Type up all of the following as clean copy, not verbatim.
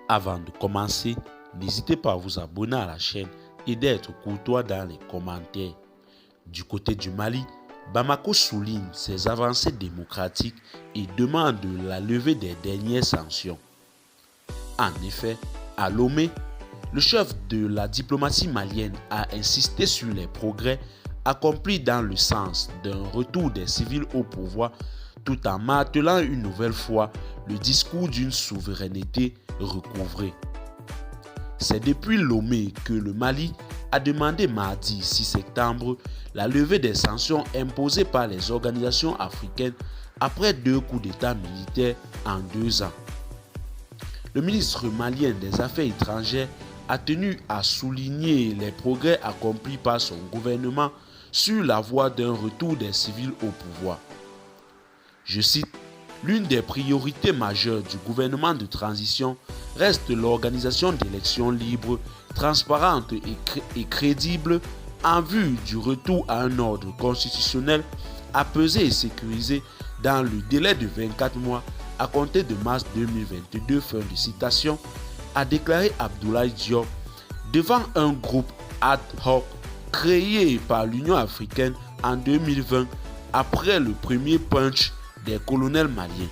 Avant de commencer, n'hésitez pas à vous abonner à la chaîne et d'être courtois dans les commentaires. Du côté du Mali, Bamako souligne ses avancées démocratiques et demande la levée des dernières sanctions. En effet, à Lomé, le chef de la diplomatie malienne a insisté sur les progrès accomplis dans le sens d'un retour des civils au pouvoir tout en martelant une nouvelle fois le discours d'une souveraineté recouvrée. C'est depuis Lomé que le Mali a demandé mardi 6 septembre la levée des sanctions imposées par les organisations africaines après 2 coups d'État militaires en 2 ans. Le ministre malien des Affaires étrangères a tenu à souligner les progrès accomplis par son gouvernement sur la voie d'un retour des civils au pouvoir. Je cite, « L'une des priorités majeures du gouvernement de transition reste l'organisation d'élections libres, transparentes et crédibles en vue du retour à un ordre constitutionnel apaisé et sécurisé dans le délai de 24 mois à compter de mars 2022, fin de citation, a déclaré Abdoulaye Diop devant un groupe ad hoc créé par l'Union africaine en 2020 après le premier punch des colonels maliens.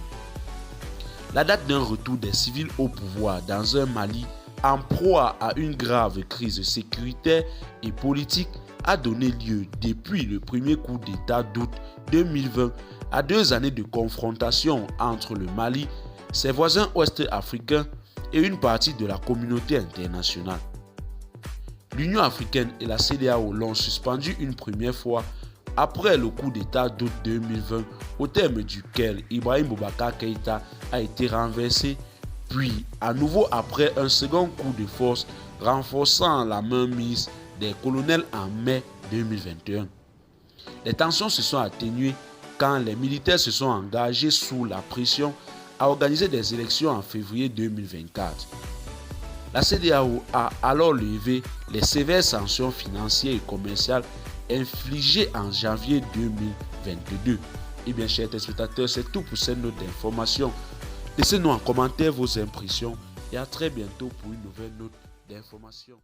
La date d'un retour des civils au pouvoir dans un Mali en proie à une grave crise sécuritaire et politique a donné lieu depuis le premier coup d'État d'août 2020 à 2 années de confrontation entre le Mali, ses voisins ouest-africains et une partie de la communauté internationale. L'Union africaine et la CEDEAO l'ont suspendu une première fois après le coup d'État d'août 2020 au terme duquel Ibrahim Boubacar Keïta a été renversé, puis à nouveau après un second coup de force renforçant la mainmise des colonels en mai 2021. Les tensions se sont atténuées quand les militaires se sont engagés sous la pression à organiser des élections en février 2024. La CEDEAO a alors levé les sévères sanctions financières et commerciales infligées en janvier 2022. Et bien, chers téléspectateurs, c'est tout pour cette note d'information. Laissez-nous en commentaire vos impressions et à très bientôt pour une nouvelle note d'information.